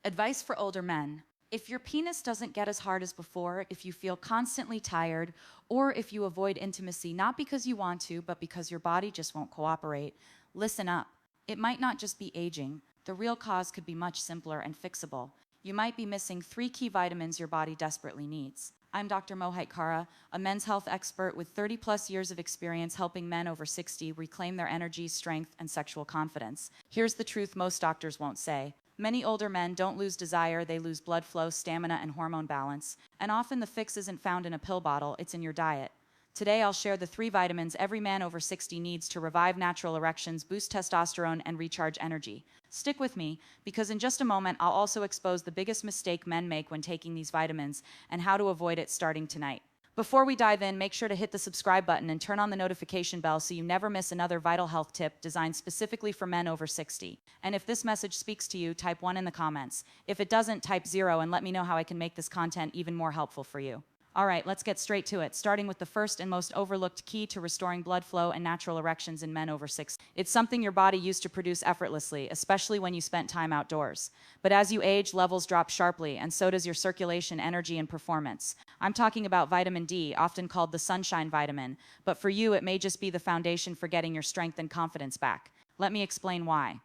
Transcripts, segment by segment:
Advice for older men. If your penis doesn't get as hard as before, if you feel constantly tired, or if you avoid intimacy not because you want to, but because your body just won't cooperate, listen up. It might not just be aging. The real cause could be much simpler and fixable. You might be missing 3 key vitamins your body desperately needs. I'm Dr. Mohit Kara, a men's health expert with 30 plus years of experience helping men over 60 reclaim their energy, strength, and sexual confidence. Here's the truth most doctors won't say. Many older men don't lose desire, they lose blood flow, stamina, and hormone balance. And often the fix isn't found in a pill bottle, it's in your diet. Today I'll share the 3 vitamins every man over 60 needs to revive natural erections, boost testosterone, and recharge energy. Stick with me, because in just a moment I'll also expose the biggest mistake men make when taking these vitamins and how to avoid it starting tonight. Before we dive in, make sure to hit the subscribe button and turn on the notification bell so you never miss another vital health tip designed specifically for men over 60. And if this message speaks to you, type 1 in the comments. If it doesn't, type 0 and let me know how I can make this content even more helpful for you. All right, let's get straight to it, starting with the first and most overlooked key to restoring blood flow and natural erections in men over 60. It's something your body used to produce effortlessly, especially when you spent time outdoors. But as you age, levels drop sharply, and so does your circulation, energy, and performance. I'm talking about vitamin D, often called the sunshine vitamin, but for you, it may just be the foundation for getting your strength and confidence back. Let me explain why.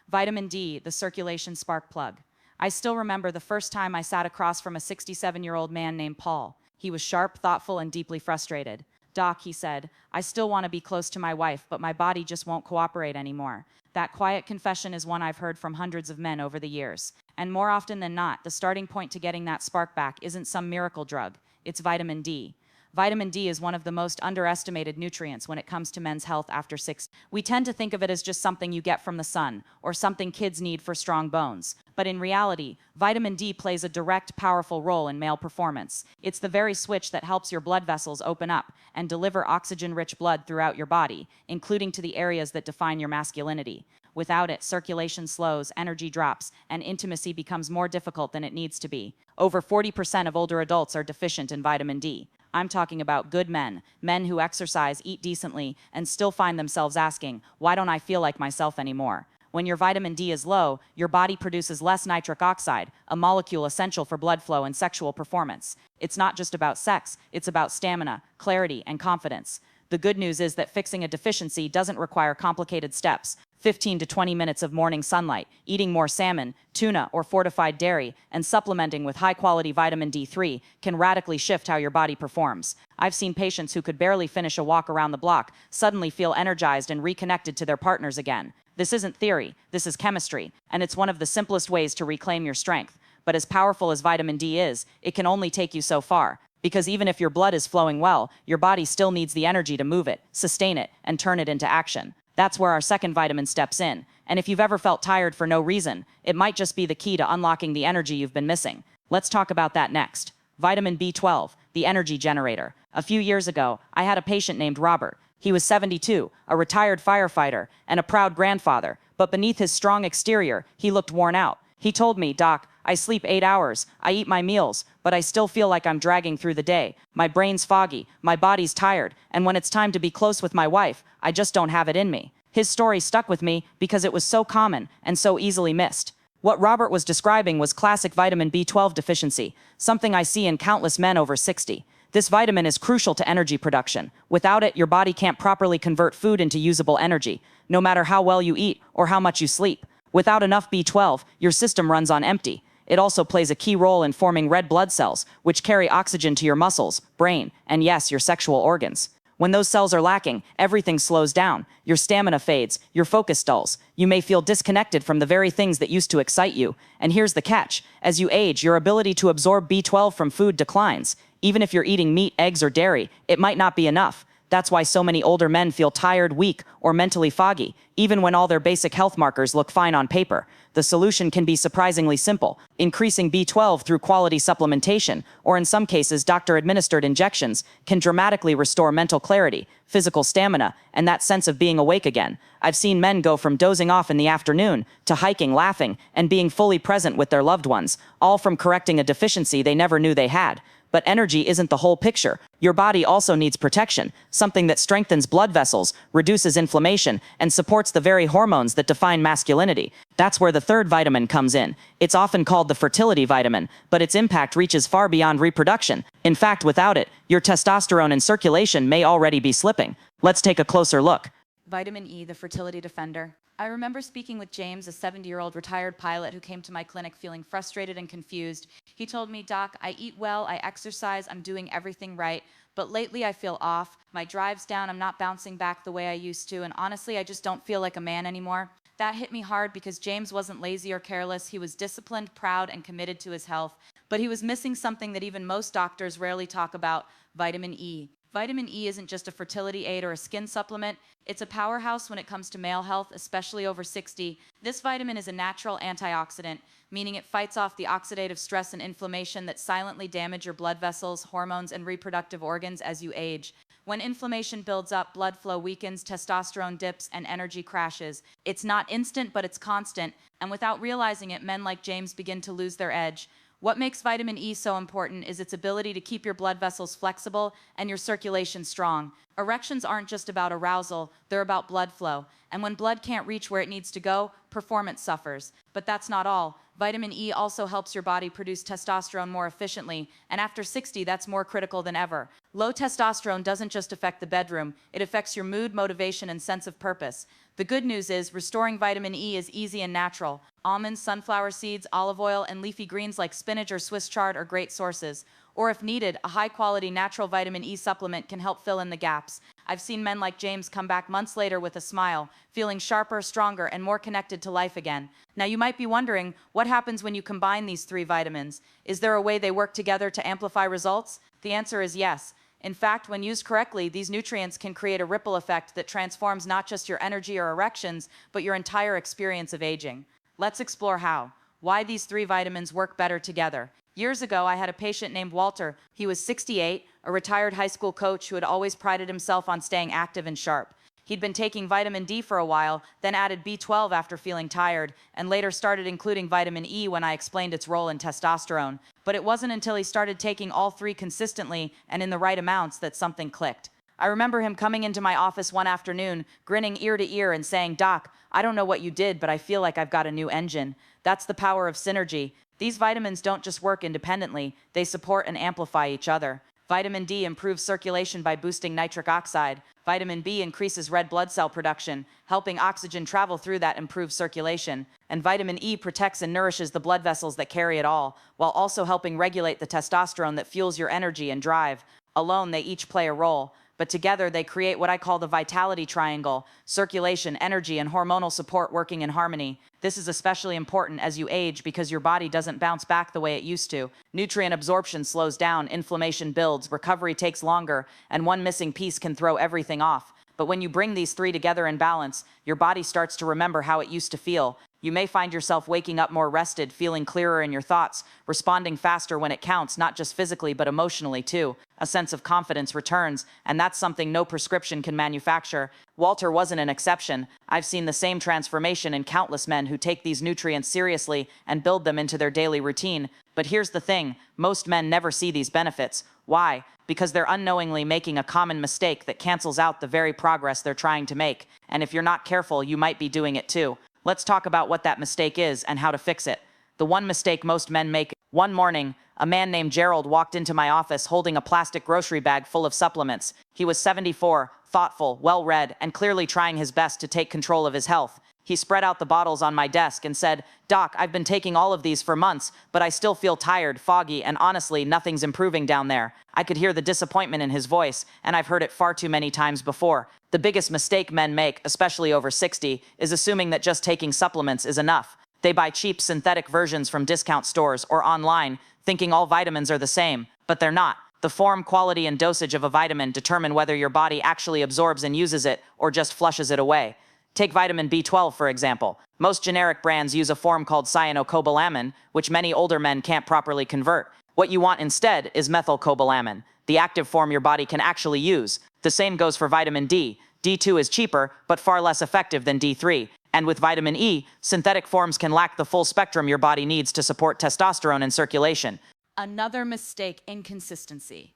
Vitamin D, the circulation spark plug. I still remember the first time I sat across from a 67-year-old man named Paul. He was sharp, thoughtful, and deeply frustrated. "Doc," he said, "I still want to be close to my wife, but my body just won't cooperate anymore." That quiet confession is one I've heard from hundreds of men over the years. And more often than not, the starting point to getting that spark back isn't some miracle drug. It's vitamin D. Vitamin D is one of the most underestimated nutrients when it comes to men's health after 60. We tend to think of it as just something you get from the sun, or something kids need for strong bones. But in reality, vitamin D plays a direct, powerful role in male performance. It's the very switch that helps your blood vessels open up and deliver oxygen-rich blood throughout your body, including to the areas that define your masculinity. Without it, circulation slows, energy drops, and intimacy becomes more difficult than it needs to be. Over 40% of older adults are deficient in vitamin D. I'm talking about good men, men who exercise, eat decently, and still find themselves asking, "Why don't I feel like myself anymore?" When your vitamin D is low, your body produces less nitric oxide, a molecule essential for blood flow and sexual performance. It's not just about sex, it's about stamina, clarity, and confidence. The good news is that fixing a deficiency doesn't require complicated steps. 15 to 20 minutes of morning sunlight, eating more salmon, tuna, or fortified dairy, and supplementing with high-quality vitamin D3 can radically shift how your body performs. I've seen patients who could barely finish a walk around the block suddenly feel energized and reconnected to their partners again. This isn't theory, this is chemistry, and it's one of the simplest ways to reclaim your strength. But as powerful as vitamin D is, it can only take you so far. Because even if your blood is flowing well, your body still needs the energy to move it, sustain it, and turn it into action. That's where our second vitamin steps in. And if you've ever felt tired for no reason, it might just be the key to unlocking the energy you've been missing. Let's talk about that next. Vitamin B12, the energy generator. A few years ago, I had a patient named Robert. He was 72, a retired firefighter, and a proud grandfather. But beneath his strong exterior, he looked worn out. He told me, "Doc, I sleep 8 hours, I eat my meals, but I still feel like I'm dragging through the day. My brain's foggy, my body's tired, and when it's time to be close with my wife, I just don't have it in me." His story stuck with me because it was so common and so easily missed. What Robert was describing was classic vitamin B12 deficiency, something I see in countless men over 60. This vitamin is crucial to energy production. Without it, your body can't properly convert food into usable energy, no matter how well you eat or how much you sleep. Without enough B12, your system runs on empty. It also plays a key role in forming red blood cells, which carry oxygen to your muscles, brain, and yes, your sexual organs. When those cells are lacking, everything slows down. Your stamina fades, your focus dulls. You may feel disconnected from the very things that used to excite you. And here's the catch. As you age, your ability to absorb B12 from food declines. Even if you're eating meat, eggs, or dairy, it might not be enough. That's why so many older men feel tired, weak, or mentally foggy, even when all their basic health markers look fine on paper. The solution can be surprisingly simple: increasing B12 through quality supplementation, or in some cases, doctor-administered injections, can dramatically restore mental clarity, physical stamina, and that sense of being awake again. I've seen men go from dozing off in the afternoon to hiking, laughing, and being fully present with their loved ones, all from correcting a deficiency they never knew they had. But energy isn't the whole picture. Your body also needs protection, something that strengthens blood vessels, reduces inflammation, and supports the very hormones that define masculinity. That's where the third vitamin comes in. It's often called the fertility vitamin, but its impact reaches far beyond reproduction. In fact, without it, your testosterone in circulation may already be slipping. Let's take a closer look. Vitamin E, the fertility defender. I remember speaking with James, a 70-year-old retired pilot who came to my clinic feeling frustrated and confused. He told me, "Doc, I eat well, I exercise, I'm doing everything right, but lately I feel off. My drive's down, I'm not bouncing back the way I used to, and honestly, I just don't feel like a man anymore." That hit me hard because James wasn't lazy or careless. He was disciplined, proud, and committed to his health. But he was missing something that even most doctors rarely talk about: vitamin E. Vitamin E isn't just a fertility aid or a skin supplement. It's a powerhouse when it comes to male health, especially over 60. This vitamin is a natural antioxidant, meaning it fights off the oxidative stress and inflammation that silently damage your blood vessels, hormones, and reproductive organs as you age. When inflammation builds up, blood flow weakens, testosterone dips, and energy crashes. It's not instant, but it's constant, and without realizing it, men like James begin to lose their edge. What makes vitamin E so important is its ability to keep your blood vessels flexible and your circulation strong. Erections aren't just about arousal, they're about blood flow. And when blood can't reach where it needs to go, performance suffers. But that's not all. Vitamin E also helps your body produce testosterone more efficiently, and after 60, that's more critical than ever. Low testosterone doesn't just affect the bedroom, it affects your mood, motivation, and sense of purpose. The good news is restoring vitamin E is easy and natural. Almonds, sunflower seeds, olive oil, and leafy greens like spinach or Swiss chard are great sources. Or if needed, a high-quality natural vitamin E supplement can help fill in the gaps. I've seen men like James come back months later with a smile, feeling sharper, stronger, and more connected to life again. Now you might be wondering, what happens when you combine these three vitamins? Is there a way they work together to amplify results? The answer is yes. In fact, when used correctly, these nutrients can create a ripple effect that transforms not just your energy or erections, but your entire experience of aging. Let's explore how. Why these three vitamins work better together. Years ago, I had a patient named Walter. He was 68, a retired high school coach who had always prided himself on staying active and sharp. He'd been taking vitamin D for a while, then added B12 after feeling tired, and later started including vitamin E when I explained its role in testosterone. But it wasn't until he started taking all three consistently and in the right amounts that something clicked. I remember him coming into my office one afternoon, grinning ear to ear and saying, "Doc, I don't know what you did, but I feel like I've got a new engine." That's the power of synergy. These vitamins don't just work independently, they support and amplify each other. Vitamin D improves circulation by boosting nitric oxide. Vitamin B increases red blood cell production, helping oxygen travel through that improved circulation. And vitamin E protects and nourishes the blood vessels that carry it all, while also helping regulate the testosterone that fuels your energy and drive. Alone, they each play a role, but together they create what I call the vitality triangle: circulation, energy, and hormonal support working in harmony. This is especially important as you age because your body doesn't bounce back the way it used to. Nutrient absorption slows down, inflammation builds, recovery takes longer, and one missing piece can throw everything off. But when you bring these three together in balance, your body starts to remember how it used to feel. You may find yourself waking up more rested, feeling clearer in your thoughts, responding faster when it counts, not just physically but emotionally too. A sense of confidence returns, and that's something no prescription can manufacture. Walter wasn't an exception. I've seen the same transformation in countless men who take these nutrients seriously and build them into their daily routine. But here's the thing, most men never see these benefits. Why? Because they're unknowingly making a common mistake that cancels out the very progress they're trying to make. And if you're not careful, you might be doing it too. Let's talk about what that mistake is and how to fix it. The one mistake most men make. One morning, a man named Gerald walked into my office holding a plastic grocery bag full of supplements. He was 74, thoughtful, well-read, and clearly trying his best to take control of his health. He spread out the bottles on my desk and said, "Doc, I've been taking all of these for months, but I still feel tired, foggy, and honestly, nothing's improving down there." I could hear the disappointment in his voice, and I've heard it far too many times before. The biggest mistake men make, especially over 60, is assuming that just taking supplements is enough. They buy cheap synthetic versions from discount stores or online, thinking all vitamins are the same, but they're not. The form, quality, and dosage of a vitamin determine whether your body actually absorbs and uses it or just flushes it away. Take vitamin B12, for example. Most generic brands use a form called cyanocobalamin, which many older men can't properly convert. What you want instead is methylcobalamin, the active form your body can actually use. The same goes for vitamin D. D2 is cheaper, but far less effective than D3. And with vitamin E, synthetic forms can lack the full spectrum your body needs to support testosterone in circulation. Another mistake: inconsistency.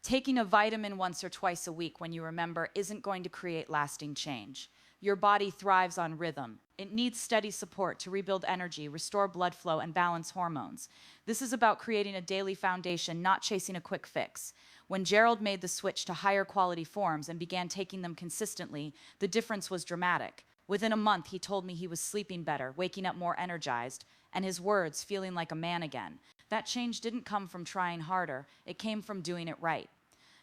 Taking a vitamin once or twice a week when you remember isn't going to create lasting change. Your body thrives on rhythm. It needs steady support to rebuild energy, restore blood flow, and balance hormones. This is about creating a daily foundation, not chasing a quick fix. When Gerald made the switch to higher quality forms and began taking them consistently, the difference was dramatic. Within a month, he told me he was sleeping better, waking up more energized, and his words, feeling like a man again. That change didn't come from trying harder, it came from doing it right.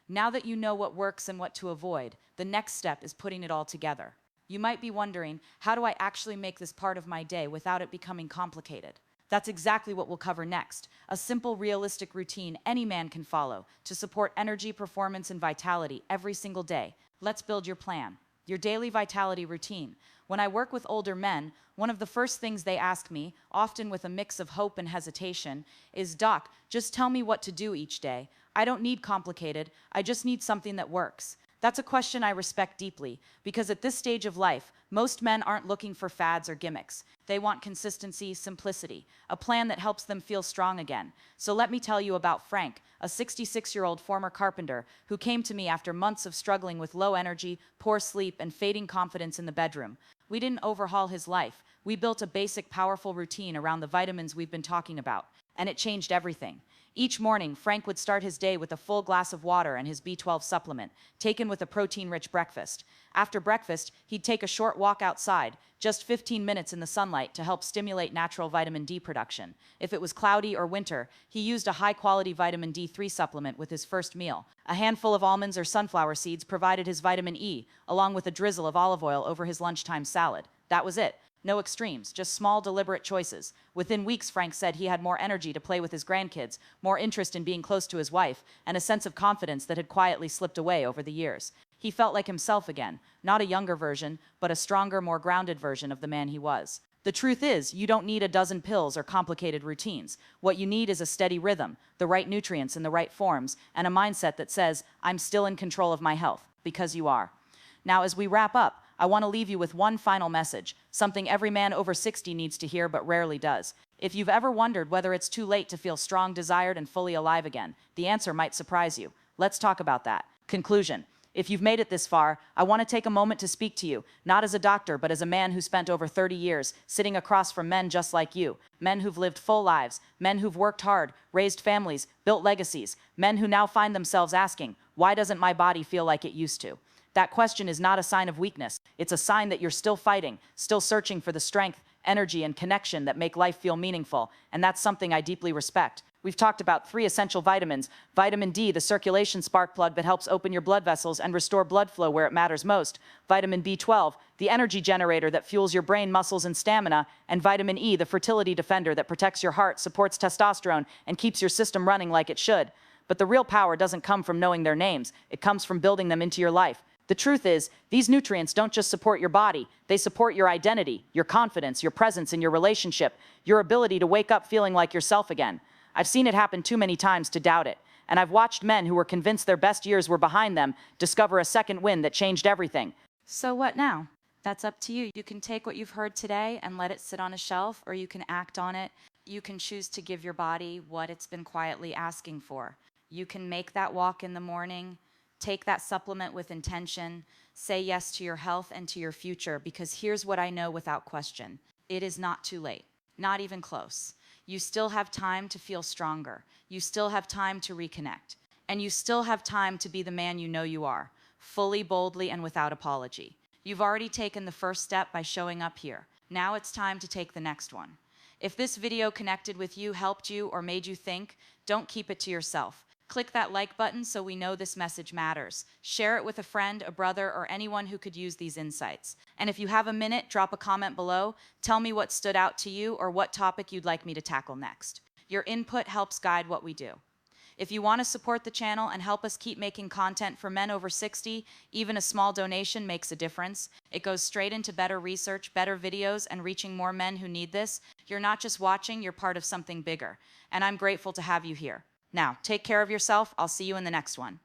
Now that you know what works and what to avoid, the next step is putting it all together. You might be wondering, how do I actually make this part of my day without it becoming complicated? That's exactly what we'll cover next. A simple, realistic routine any man can follow to support energy, performance, and vitality every single day. Let's build your plan. Your daily vitality routine. When I work with older men, one of the first things they ask me, often with a mix of hope and hesitation, is, "Doc, just tell me what to do each day. I don't need complicated, I just need something that works." That's a question I respect deeply, because at this stage of life, most men aren't looking for fads or gimmicks. They want consistency, simplicity, a plan that helps them feel strong again. So let me tell you about Frank, a 66-year-old former carpenter who came to me after months of struggling with low energy, poor sleep, and fading confidence in the bedroom. We didn't overhaul his life. We built a basic, powerful routine around the vitamins we've been talking about, and it changed everything. Each morning, Frank would start his day with a full glass of water and his B12 supplement, taken with a protein-rich breakfast. After breakfast, he'd take a short walk outside, just 15 minutes in the sunlight, to help stimulate natural vitamin D production. If it was cloudy or winter, he used a high-quality vitamin D3 supplement with his first meal. A handful of almonds or sunflower seeds provided his vitamin E, along with a drizzle of olive oil over his lunchtime salad. That was it. No extremes, just small, deliberate choices. Within weeks, Frank said he had more energy to play with his grandkids, more interest in being close to his wife, and a sense of confidence that had quietly slipped away over the years. He felt like himself again, not a younger version, but a stronger, more grounded version of the man he was. The truth is, you don't need a dozen pills or complicated routines. What you need is a steady rhythm, the right nutrients in the right forms, and a mindset that says, "I'm still in control of my health," because you are. Now, as we wrap up, I want to leave you with one final message, something every man over 60 needs to hear but rarely does. If you've ever wondered whether it's too late to feel strong, desired, and fully alive again, the answer might surprise you. Let's talk about that. Conclusion. If you've made it this far, I want to take a moment to speak to you, not as a doctor, but as a man who spent over 30 years sitting across from men just like you, men who've lived full lives, men who've worked hard, raised families, built legacies, men who now find themselves asking, why doesn't my body feel like it used to? That question is not a sign of weakness. It's a sign that you're still fighting, still searching for the strength, energy, and connection that make life feel meaningful, and that's something I deeply respect. We've talked about 3 essential vitamins. Vitamin D, the circulation spark plug that helps open your blood vessels and restore blood flow where it matters most. Vitamin B12, the energy generator that fuels your brain, muscles, and stamina. And vitamin E, the fertility defender that protects your heart, supports testosterone, and keeps your system running like it should. But the real power doesn't come from knowing their names. It comes from building them into your life. The truth is, these nutrients don't just support your body, they support your identity, your confidence, your presence in your relationship, your ability to wake up feeling like yourself again. I've seen it happen too many times to doubt it, and I've watched men who were convinced their best years were behind them discover a second wind that changed everything. So what now? That's up to you. You can take what you've heard today and let it sit on a shelf, or you can act on it. You can choose to give your body what it's been quietly asking for. You can make that walk in the morning, take that supplement with intention, say yes to your health and to your future, because here's what I know without question. It is not too late, not even close. You still have time to feel stronger. You still have time to reconnect. And you still have time to be the man you know you are, fully, boldly, and without apology. You've already taken the first step by showing up here. Now it's time to take the next one. If this video connected with you, helped you, or made you think, don't keep it to yourself. Click that like button so we know this message matters. Share it with a friend, a brother, or anyone who could use these insights. And if you have a minute, drop a comment below. Tell me what stood out to you or what topic you'd like me to tackle next. Your input helps guide what we do. If you want to support the channel and help us keep making content for men over 60, even a small donation makes a difference. It goes straight into better research, better videos, and reaching more men who need this. You're not just watching, you're part of something bigger. And I'm grateful to have you here. Now, take care of yourself. I'll see you in the next one.